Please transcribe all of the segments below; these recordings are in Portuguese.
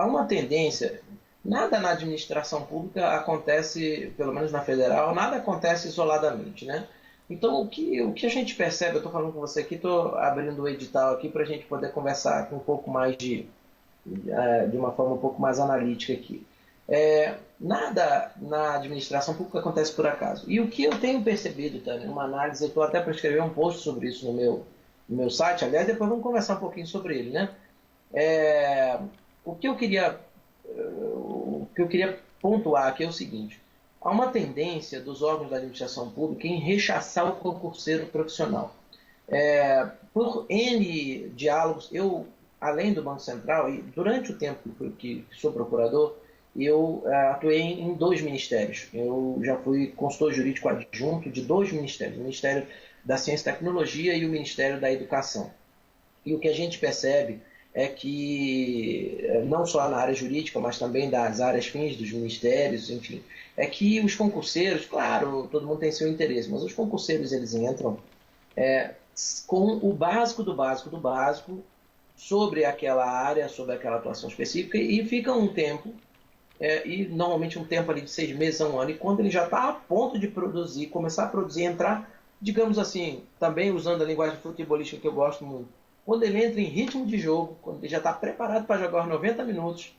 há uma tendência, nada na administração pública acontece, pelo menos na federal, nada acontece isoladamente, né? Então, o que a gente percebe, eu estou falando com você aqui, estou abrindo o edital aqui para a gente poder conversar com um pouco mais de uma forma um pouco mais analítica aqui. Nada na administração pública acontece por acaso. E o que eu tenho percebido, Tânia, uma análise, eu estou até para escrever um post sobre isso no meu site, aliás, depois vamos conversar um pouquinho sobre ele, né? É, o que eu queria, o que eu queria pontuar aqui é o seguinte: há uma tendência dos órgãos da administração pública em rechaçar o concurseiro profissional. Por N diálogos, eu, além do Banco Central, e durante o tempo que sou procurador, eu atuei em dois ministérios. Eu já fui consultor jurídico adjunto de dois ministérios, o Ministério da Ciência e Tecnologia e o Ministério da Educação. E o que a gente percebe é que, não só na área jurídica, mas também das áreas fins dos ministérios, enfim, é que os concurseiros, claro, todo mundo tem seu interesse, mas os concurseiros eles entram com o básico do básico do básico sobre aquela área, sobre aquela atuação específica e ficam um tempo, e normalmente um tempo ali de 6 meses a um ano, e quando ele já está a ponto de produzir, começar a produzir, entrar, digamos assim, também usando a linguagem futebolística que eu gosto muito, quando ele entra em ritmo de jogo, quando ele já está preparado para jogar os 90 minutos,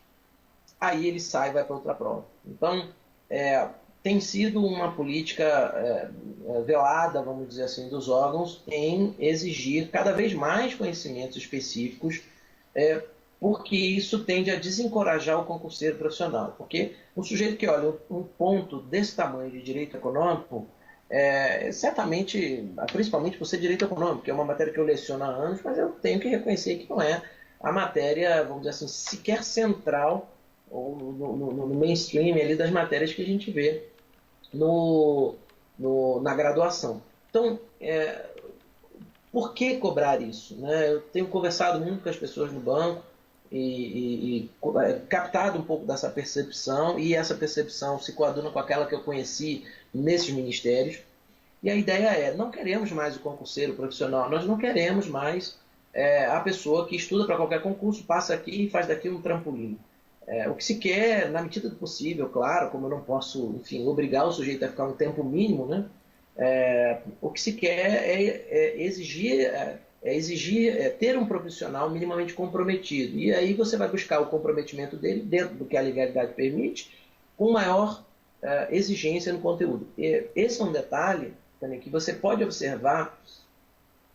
aí ele sai e vai para outra prova. Então, tem sido uma política velada, vamos dizer assim, dos órgãos em exigir cada vez mais conhecimentos específicos, porque isso tende a desencorajar o concurseiro profissional. Porque um sujeito que olha um ponto desse tamanho de direito econômico, certamente, principalmente por ser direito econômico, que é uma matéria que eu leciono há anos, mas eu tenho que reconhecer que não é a matéria, vamos dizer assim, sequer central ou no mainstream ali das matérias que a gente vê na graduação. Então, por que cobrar isso? Né? Eu tenho conversado muito com as pessoas no banco e captado um pouco dessa percepção, e essa percepção se coaduna com aquela que eu conheci nesses ministérios. E a ideia não queremos mais o concurseiro profissional, nós não queremos mais a pessoa que estuda para qualquer concurso, passa aqui e faz daqui um trampolim. O que se quer, na medida do possível, claro, como eu não posso, enfim, obrigar o sujeito a ficar um tempo mínimo, né? O que se quer exigir ter um profissional minimamente comprometido. E aí você vai buscar o comprometimento dele dentro do que a legalidade permite, com maior exigência no conteúdo. Esse é um detalhe também que você pode observar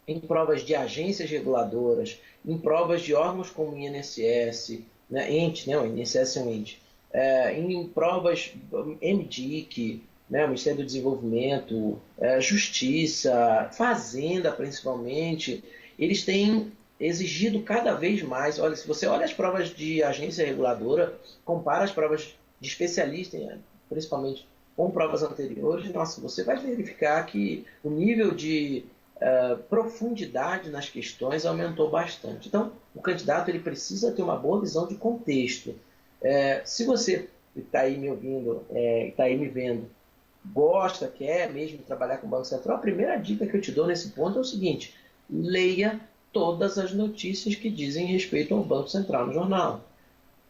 em provas de agências reguladoras, em provas de órgãos como o INSS, né, ente, né, o INSS é um ente, em provas MDIC, né, o Ministério do Desenvolvimento, Justiça, Fazenda principalmente, eles têm exigido cada vez mais. Olha, se você olha as provas de agência reguladora, compara as provas de especialista, principalmente com provas anteriores, nossa, você vai verificar que o nível de profundidade nas questões aumentou bastante. Então, o candidato ele precisa ter uma boa visão de contexto. Se você está aí me ouvindo, está aí me vendo, gosta, quer mesmo trabalhar com o Banco Central, a primeira dica que eu te dou nesse ponto é o seguinte: leia todas as notícias que dizem respeito ao Banco Central no jornal.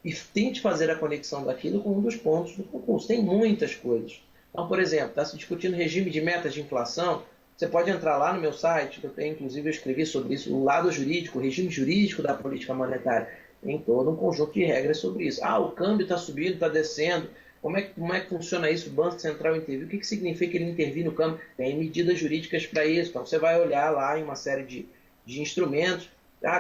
E tente fazer a conexão daquilo com um dos pontos do concurso. Tem muitas coisas. Então, por exemplo, está se discutindo regime de metas de inflação. Você pode entrar lá no meu site, que eu tenho, inclusive, eu escrevi sobre isso, o lado jurídico, o regime jurídico da política monetária. Tem todo um conjunto de regras sobre isso. O câmbio está subindo, está descendo. Como é que funciona isso? O Banco Central intervir. O que significa ele intervir no câmbio? Tem medidas jurídicas para isso. Então, você vai olhar lá em uma série de instrumentos.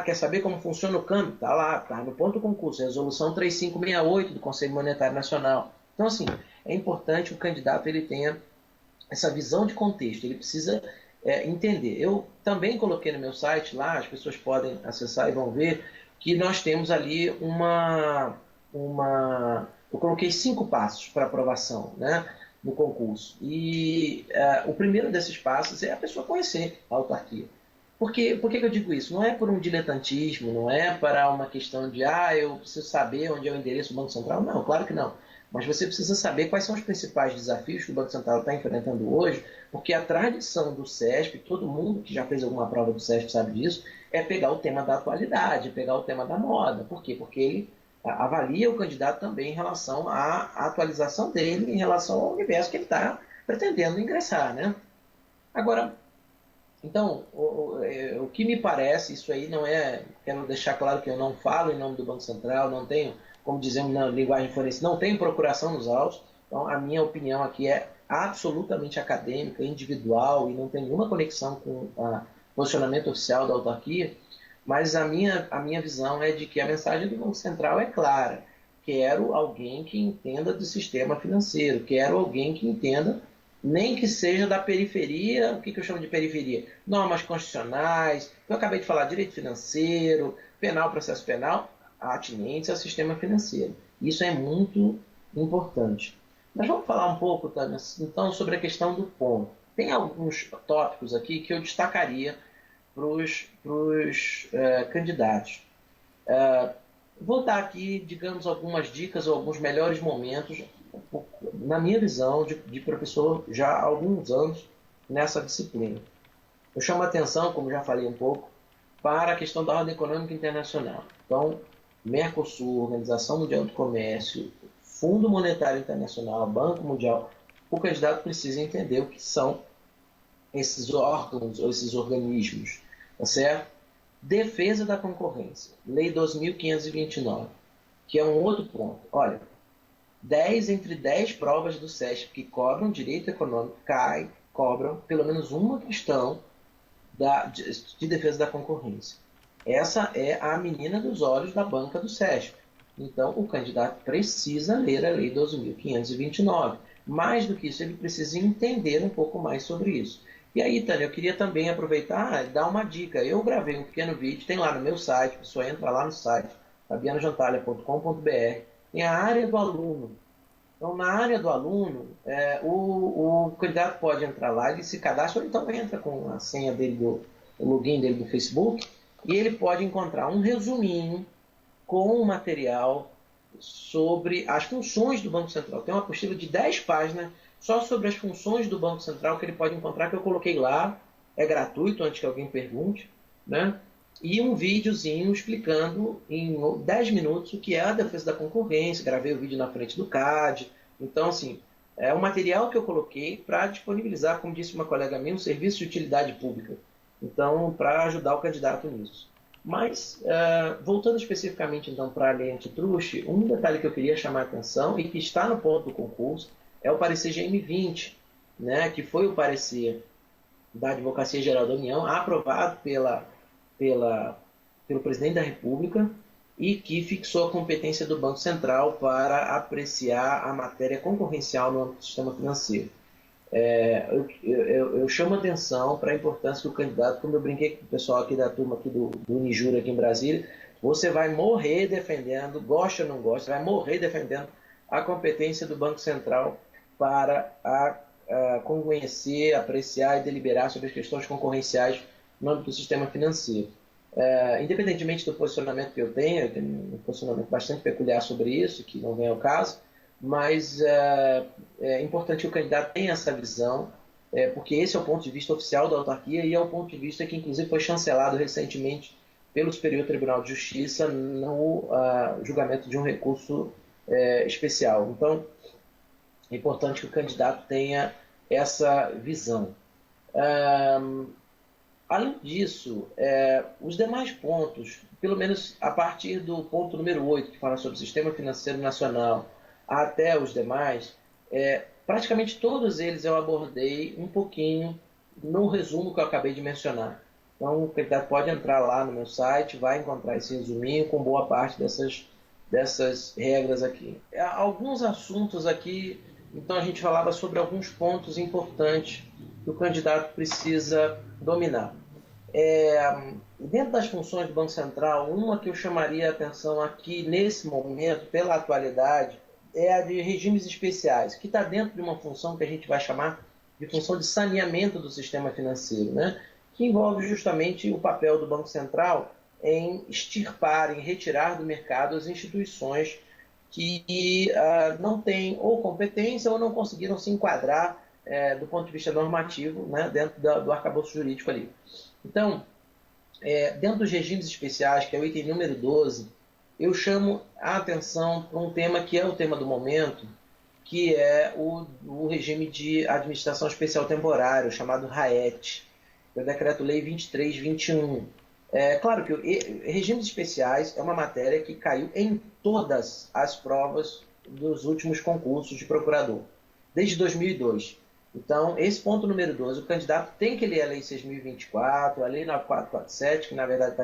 Quer saber como funciona o câmbio? Está lá, está no ponto do concurso, resolução 3568 do Conselho Monetário Nacional. Então, assim, é importante que o candidato ele tenha essa visão de contexto, ele precisa entender. Eu também coloquei no meu site lá, as pessoas podem acessar e vão ver, que nós temos ali eu coloquei 5 passos para aprovação, né, no concurso. E o primeiro desses passos é a pessoa conhecer a autarquia. Por que eu digo isso? Não é por um diletantismo, não é para uma questão de eu preciso saber onde é o endereço do Banco Central. Não, claro que não. Mas você precisa saber quais são os principais desafios que o Banco Central está enfrentando hoje, porque a tradição do CESP, todo mundo que já fez alguma prova do CESP sabe disso, é pegar o tema da atualidade, pegar o tema da moda. Por quê? Porque ele avalia o candidato também em relação à atualização dele, em relação ao universo que ele está pretendendo ingressar, né? Agora, então, o que me parece, isso aí não é, quero deixar claro que eu não falo em nome do Banco Central, não tenho, como dizemos na linguagem forense, não tenho procuração nos autos, então a minha opinião aqui é absolutamente acadêmica, individual e não tem nenhuma conexão com o posicionamento oficial da autarquia, mas a minha visão é de que a mensagem do Banco Central é clara. Quero alguém que entenda do sistema financeiro, quero alguém que entenda, nem que seja da periferia. O que eu chamo de periferia? Normas constitucionais, eu acabei de falar, direito financeiro, penal, processo penal, atinentes ao sistema financeiro. Isso é muito importante. Mas vamos falar um pouco, Tânia, então, sobre a questão do ponto. Tem alguns tópicos aqui que eu destacaria para os candidatos. Vou dar aqui, digamos, algumas dicas ou alguns melhores momentos, na minha visão, de professor já há alguns anos nessa disciplina. Eu chamo a atenção, como já falei um pouco, para a questão da ordem econômica internacional. Então, Mercosul, Organização Mundial do Comércio, Fundo Monetário Internacional, Banco Mundial, o candidato precisa entender o que são esses órgãos ou esses organismos, tá certo? Defesa da concorrência, Lei 2.529, que é um outro ponto. Olha, 10 entre 10 provas do SESP que cobram direito econômico cobram pelo menos uma questão de defesa da concorrência. Essa é a menina dos olhos da banca do SESP. Então, o candidato precisa ler a Lei 12.529. Mais do que isso, ele precisa entender um pouco mais sobre isso. E aí, Tânia, eu queria também aproveitar e dar uma dica. Eu gravei um pequeno vídeo, tem lá no meu site, a pessoa entra lá no site, fabianojantalha.com.br, tem a área do aluno. Então, na área do aluno, o candidato pode entrar lá, ele se cadastra, ou então entra com a senha dele, o login dele do Facebook, e ele pode encontrar um resuminho com o material sobre as funções do Banco Central. Tem uma apostila de 10 páginas só sobre as funções do Banco Central que ele pode encontrar, que eu coloquei lá, é gratuito, antes que alguém pergunte, né? E um videozinho explicando em 10 minutos o que é a defesa da concorrência, gravei o vídeo na frente do CAD. Então, assim, é um material que eu coloquei para disponibilizar, como disse uma colega minha, um serviço de utilidade pública. Então, para ajudar o candidato nisso. Mas, voltando especificamente então para a lei antitruste, um detalhe que eu queria chamar a atenção e que está no ponto do concurso é o parecer GM20, né, que foi o parecer da Advocacia Geral da União, aprovado pelo presidente da República e que fixou a competência do Banco Central para apreciar a matéria concorrencial no âmbito do sistema financeiro. Eu chamo atenção para a importância que o candidato, como eu brinquei com o pessoal aqui da turma aqui do Unijur aqui em Brasília, você vai morrer defendendo, gosta ou não gosta, vai morrer defendendo a competência do Banco Central para conhecer, apreciar e deliberar sobre as questões concorrenciais no âmbito do sistema financeiro. Independentemente do posicionamento que eu tenho um posicionamento bastante peculiar sobre isso, que não vem ao caso, mas é importante que o candidato tenha essa visão, porque esse é o ponto de vista oficial da autarquia e é o ponto de vista que, inclusive, foi chancelado recentemente pelo Superior Tribunal de Justiça no julgamento de um recurso especial. Então, é importante que o candidato tenha essa visão. Além disso, os demais pontos, pelo menos a partir do ponto número 8, que fala sobre o Sistema Financeiro Nacional, até os demais, praticamente todos eles eu abordei um pouquinho no resumo que eu acabei de mencionar. Então, o candidato pode entrar lá no meu site, vai encontrar esse resuminho com boa parte dessas regras aqui. Alguns assuntos aqui, então a gente falava sobre alguns pontos importantes que o candidato precisa dominar. Dentro das funções do Banco Central, uma que eu chamaria a atenção aqui nesse momento, pela atualidade, é a de regimes especiais, que está dentro de uma função que a gente vai chamar de função de saneamento do sistema financeiro, né? Que envolve justamente o papel do Banco Central em extirpar, em retirar do mercado as instituições que não têm ou competência ou não conseguiram se enquadrar do ponto de vista normativo, né, dentro do arcabouço jurídico ali. Então, dentro dos regimes especiais, que é o item número 12, eu chamo a atenção para um tema que é o tema do momento, que é o regime de administração especial temporário, chamado RAET, que é o Decreto-Lei 2321. É claro que regimes especiais é uma matéria que caiu em todas as provas dos últimos concursos de procurador, desde 2002. Então, esse ponto número 12, o candidato tem que ler a Lei 6.024, a Lei 9447, que na verdade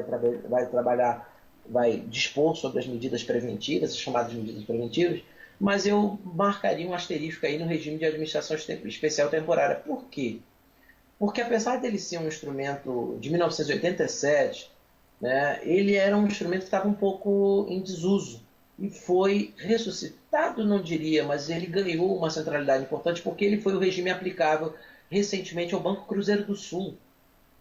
vai trabalhar, vai dispor sobre as medidas preventivas, as chamadas medidas preventivas, mas eu marcaria um asterisco aí no regime de administração especial temporária. Por quê? Porque apesar dele ser um instrumento de 1987, né, ele era um instrumento que estava um pouco em desuso e foi ressuscitado, não diria, mas ele ganhou uma centralidade importante porque ele foi o regime aplicável recentemente ao Banco Cruzeiro do Sul,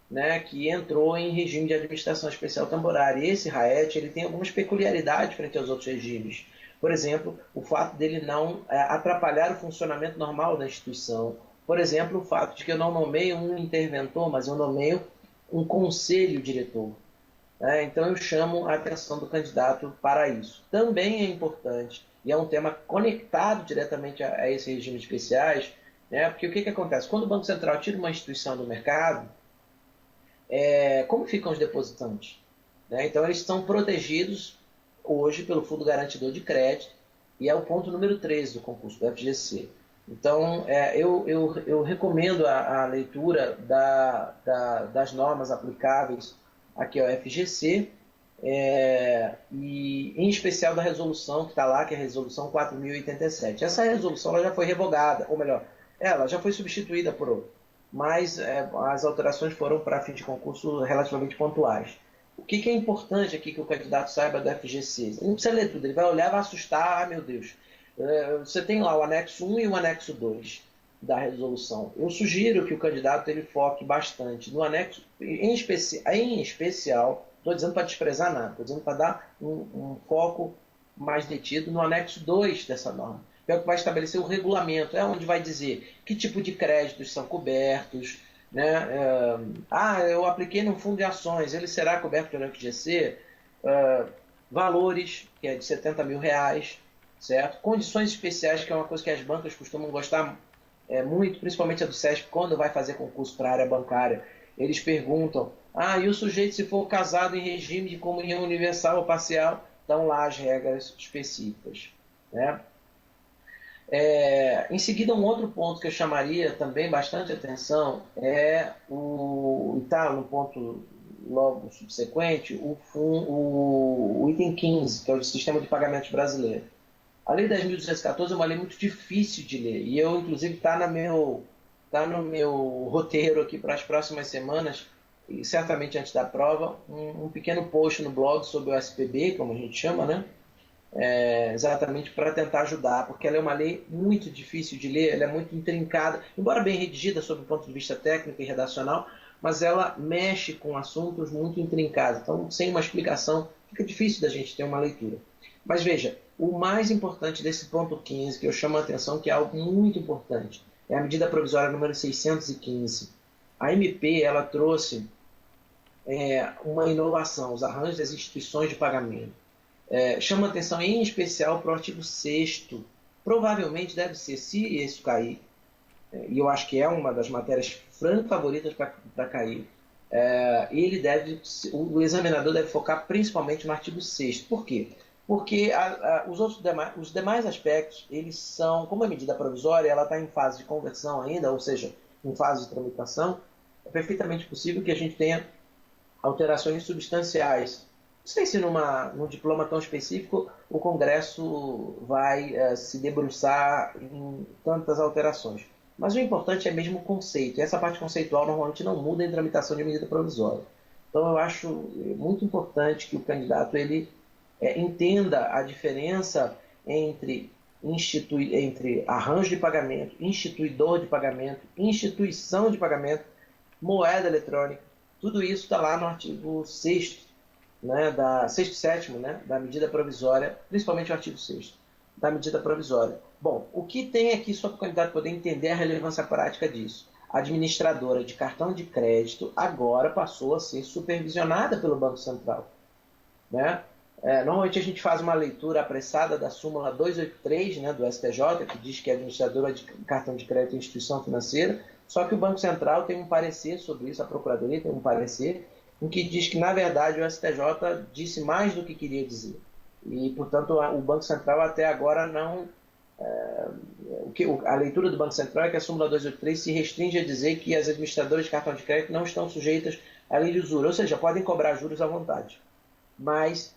né, que entrou em regime de administração especial temporária. E esse RAET ele tem algumas peculiaridades frente aos outros regimes. Por exemplo, o fato dele não atrapalhar o funcionamento normal da instituição. Por exemplo, o fato de que eu não nomeio um interventor, mas eu nomeio um conselho diretor. Então eu chamo a atenção do candidato para isso. Também é importante, e é um tema conectado diretamente a esses regimes especiais, né, porque o que acontece? Quando o Banco Central tira uma instituição do mercado, como ficam os depositantes? Então eles estão protegidos hoje pelo Fundo Garantidor de Crédito, e é o ponto número 13 do concurso do FGC. Então, eu recomendo a leitura das normas aplicáveis aqui ao FGC, e em especial da resolução que está lá, que é a resolução 4.087. Essa resolução ela já foi revogada, ou melhor, ela já foi substituída por outra, mas as alterações foram para fim de concurso relativamente pontuais. O que é importante aqui que o candidato saiba do FGC? Ele não precisa ler tudo, ele vai olhar e vai assustar, meu Deus. Você tem lá o anexo 1 e o anexo 2 da resolução. Eu sugiro que o candidato ele foque bastante no anexo, em especial, estou dizendo para desprezar nada, estou dizendo para dar um foco mais detido no anexo 2 dessa norma, que é o que vai estabelecer o regulamento, é onde vai dizer que tipo de créditos são cobertos, né? Eu apliquei num fundo de ações, ele será coberto pelo FGC? Valores, que é de R$ 70.000, certo? Condições especiais, que é uma coisa que as bancas costumam gostar muito, principalmente a do SESC, quando vai fazer concurso para a área bancária. Eles perguntam, e o sujeito se for casado em regime de comunhão universal ou parcial? Estão lá as regras específicas, né? Em seguida, um outro ponto que eu chamaria também bastante atenção está no ponto logo subsequente, o item 15, que é o Sistema de Pagamentos Brasileiro. A Lei 10.214 é uma lei muito difícil de ler, e eu, inclusive, está no meu roteiro aqui para as próximas semanas, e certamente antes da prova, um pequeno post no blog sobre o SPB, como a gente chama, né? Exatamente para tentar ajudar, porque ela é uma lei muito difícil de ler, ela é muito intrincada, embora bem redigida sob o ponto de vista técnico e redacional, mas ela mexe com assuntos muito intrincados, então sem uma explicação fica difícil da gente ter uma leitura. Mas veja, o mais importante desse ponto 15, que eu chamo a atenção, que é algo muito importante, é a medida provisória número 615. A MP ela trouxe uma inovação, os arranjos das instituições de pagamento. Chama atenção em especial para o artigo 6º. Provavelmente deve ser, se isso cair, e eu acho que é uma das matérias franco favoritas para cair, o examinador deve focar principalmente no artigo 6º. Por quê? Porque os demais aspectos, eles são, como a medida provisória, ela está em fase de conversão ainda, ou seja, em fase de tramitação, é perfeitamente possível que a gente tenha alterações substanciais. Não sei se num diploma tão específico o Congresso vai se debruçar em tantas alterações. Mas o importante é mesmo o conceito. E essa parte conceitual normalmente não muda em tramitação de medida provisória. Então eu acho muito importante que o candidato ele entenda a diferença entre arranjo de pagamento, instituidor de pagamento, instituição de pagamento, moeda eletrônica. Tudo isso está lá no artigo 6º, né, 6º e 7º, né, da medida provisória, principalmente o artigo 6º da medida provisória. Bom, o que tem aqui só para o candidato poder entender a relevância prática disso? A administradora de cartão de crédito agora passou a ser supervisionada pelo Banco Central, né? Normalmente a gente faz uma leitura apressada da súmula 283, né, do STJ, que diz que é administradora de cartão de crédito é instituição financeira, só que o Banco Central tem um parecer sobre isso, a Procuradoria tem um parecer, em que diz que, na verdade, o STJ disse mais do que queria dizer. E, portanto, o Banco Central até agora não... A leitura do Banco Central é que a súmula 283 se restringe a dizer que as administradoras de cartão de crédito não estão sujeitas à lei de usura, ou seja, podem cobrar juros à vontade. Mas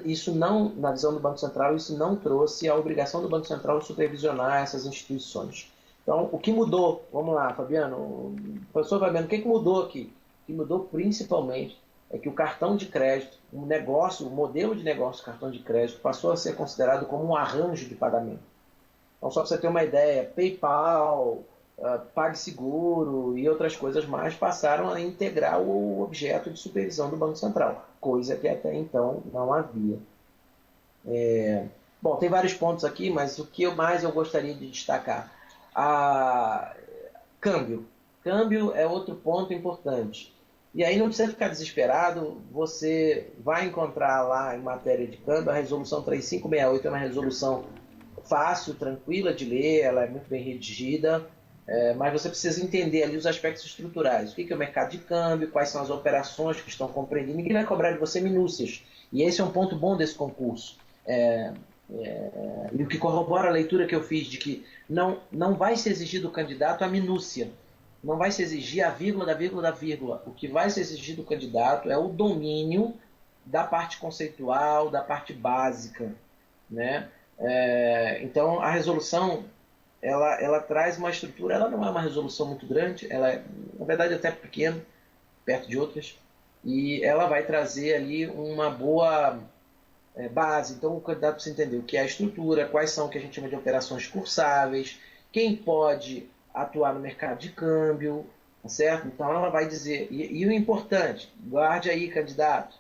isso não, na visão do Banco Central, isso não trouxe a obrigação do Banco Central de supervisionar essas instituições. Então, o que mudou? Vamos lá, Fabiano. Professor Fabiano, o que mudou aqui? O que mudou principalmente é que o cartão de crédito, o negócio, o modelo de negócio do cartão de crédito passou a ser considerado como um arranjo de pagamento. Então, só para você ter uma ideia, PayPal, PagSeguro e outras coisas mais passaram a integrar o objeto de supervisão do Banco Central, coisa que até então não havia. Bom, tem vários pontos aqui, mas o que mais eu gostaria de destacar? Câmbio. Câmbio é outro ponto importante. E aí não precisa ficar desesperado, você vai encontrar lá em matéria de câmbio, a resolução 3568 é uma resolução fácil, tranquila de ler, ela é muito bem redigida, mas você precisa entender ali os aspectos estruturais. O que é o mercado de câmbio, quais são as operações que estão compreendidas. Ninguém vai cobrar de você minúcias. E esse é um ponto bom desse concurso. E o que corrobora a leitura que eu fiz de que não vai se exigir do candidato a minúcia. Não vai se exigir a vírgula da vírgula da vírgula. O que vai se exigir do candidato é o domínio da parte conceitual, da parte básica, né? Então, a resolução ela traz uma estrutura, ela não é uma resolução muito grande, ela é, na verdade, até pequena, perto de outras, e ela vai trazer ali uma boa base. Então, o candidato precisa entender o que é a estrutura, quais são o que a gente chama de operações cursáveis, quem pode atuar no mercado de câmbio, tá certo? Então, ela vai dizer, e o importante, guarde aí, candidato,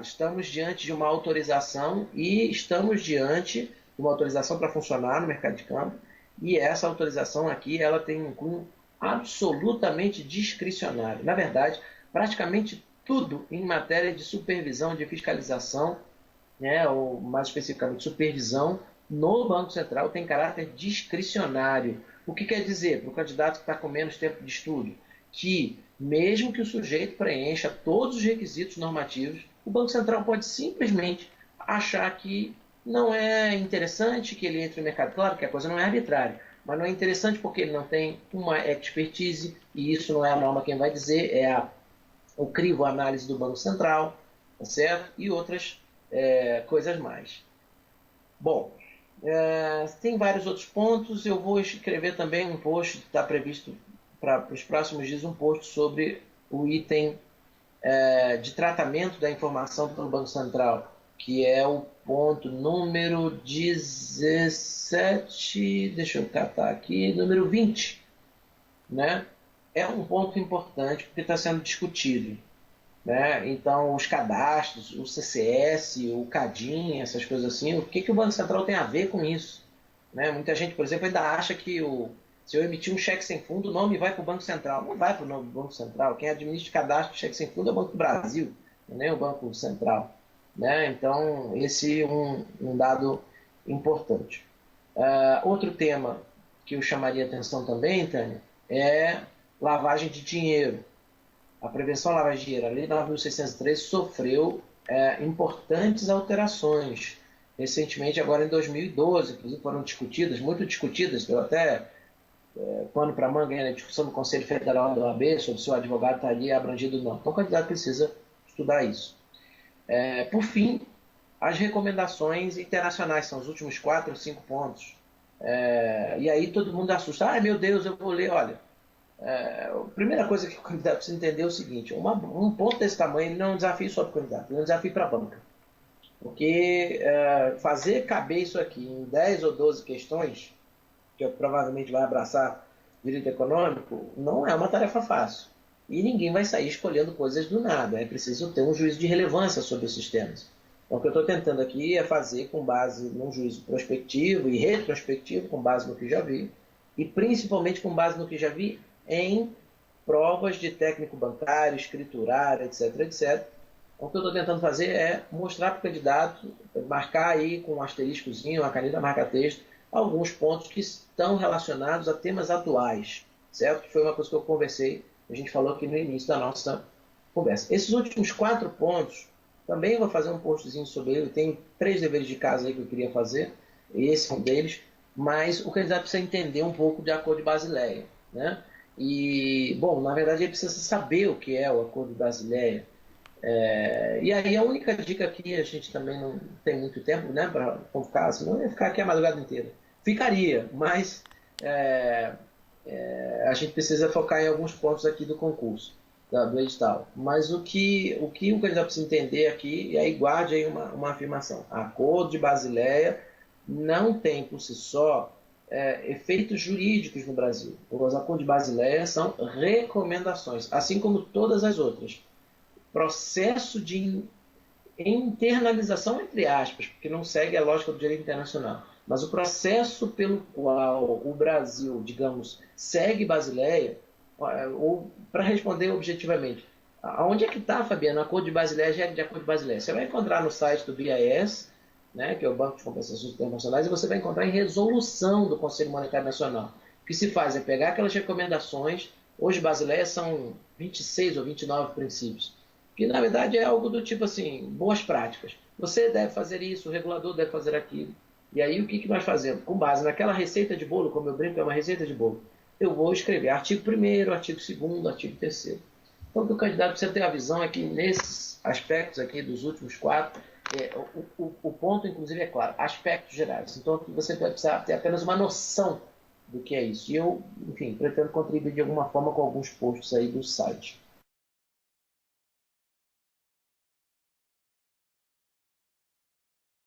estamos diante de uma autorização e estamos diante de uma autorização para funcionar no mercado de câmbio, e essa autorização aqui ela tem um cunho absolutamente discricionário. Na verdade, praticamente tudo em matéria de supervisão, de fiscalização, né, ou mais especificamente supervisão, no Banco Central tem caráter discricionário. O que quer dizer para o candidato que está com menos tempo de estudo? Que mesmo que o sujeito preencha todos os requisitos normativos, o Banco Central pode simplesmente achar que não é interessante que ele entre no mercado. Claro que a coisa não é arbitrária, mas não é interessante porque ele não tem uma expertise, e isso não é a norma quem vai dizer, o crivo análise do Banco Central, tá certo? E outras coisas mais. Bom, tem vários outros pontos. Eu vou escrever também um post, está previsto para os próximos dias, um post sobre o item de tratamento da informação pelo Banco Central, que é o ponto número 17, deixa eu catar aqui, número 20, né? É um ponto importante porque está sendo discutido, né? Então, os cadastros, o CCS, o CADIM, essas coisas assim, o que o Banco Central tem a ver com isso? Né? Muita gente, por exemplo, ainda acha que se eu emitir um cheque sem fundo, o nome vai para o Banco Central. Não vai para o nome do Banco Central. Quem administra o cadastro de cheque sem fundo é o Banco do Brasil, não é o Banco Central. Né? Então, esse é um dado importante. Outro tema que eu chamaria a atenção também, Tânia, é lavagem de dinheiro. A prevenção à lavagem de dinheiro, a Lei 9.613, sofreu importantes alterações. Recentemente, agora em 2012, inclusive foram discutidas, muito discutidas, deu até pano para manga na discussão do Conselho Federal da OAB sobre se o advogado estaria abrangido ou não. Então, o candidato precisa estudar isso. Por fim, as recomendações internacionais, são os últimos 4 ou 5 pontos. E aí todo mundo assusta. Ai, meu Deus, eu vou ler. Olha, a primeira coisa que o candidato precisa entender é o seguinte: um ponto desse tamanho ele não é um desafio só para o candidato, ele é um desafio para a banca. Porque fazer caber isso aqui em 10 ou 12 questões, que provavelmente vai abraçar direito econômico, não é uma tarefa fácil. E ninguém vai sair escolhendo coisas do nada. É preciso ter um juízo de relevância sobre os sistemas. Então, o que eu estou tentando aqui é fazer com base num juízo prospectivo e retrospectivo, com base no que já vi, e principalmente com base no que já vi em provas de técnico bancário, escriturário, etc., etc., O que eu estou tentando fazer é mostrar para o candidato, marcar aí com um asteriscozinho, uma caneta marca-texto, alguns pontos que estão relacionados a temas atuais, certo? Foi uma coisa que eu conversei, a gente falou aqui no início da nossa conversa. Esses últimos 4 pontos, também eu vou fazer um postzinho sobre ele, tem 3 deveres de casa aí que eu queria fazer, esse é um deles, mas o candidato precisa entender um pouco de Acordo de Basileia, né? E, bom, na verdade ele precisa saber o que é o Acordo de Basileia, e aí a única dica aqui, a gente também não tem muito tempo, né, para ficar, senão ia ficar aqui a madrugada inteira. Ficaria, mas é, a gente precisa focar em alguns pontos aqui do concurso, do edital. Mas o candidato precisa entender aqui, e aí guarde aí uma afirmação. Acordo de Basileia não tem por si só efeitos jurídicos no Brasil. Os acordos de Basileia são recomendações, assim como todas as outras. Processo de internalização, entre aspas, porque não segue a lógica do direito internacional, mas o processo pelo qual o Brasil, digamos, segue Basileia, ou para responder objetivamente, aonde é que está, Fabiano, o Acordo de Basileia, regra de Acordo de Basileia? Você vai encontrar no site do BIS, né, que é o Banco de Compensações Internacionais, e você vai encontrar em resolução do Conselho Monetário Nacional. O que se faz é pegar aquelas recomendações, hoje Basileia são 26 ou 29 princípios, que na verdade é algo do tipo assim, boas práticas. Você deve fazer isso, o regulador deve fazer aquilo. E aí o que nós fazemos? Com base naquela receita de bolo, como eu brinco, é uma receita de bolo, eu vou escrever artigo 1º, artigo 2º, artigo 3º. Então o que o candidato precisa ter a visão é que nesses aspectos aqui dos últimos 4, o ponto inclusive é claro, aspectos gerais. Então você vai precisar ter apenas uma noção do que é isso. E eu, enfim, pretendo contribuir de alguma forma com alguns posts aí do site.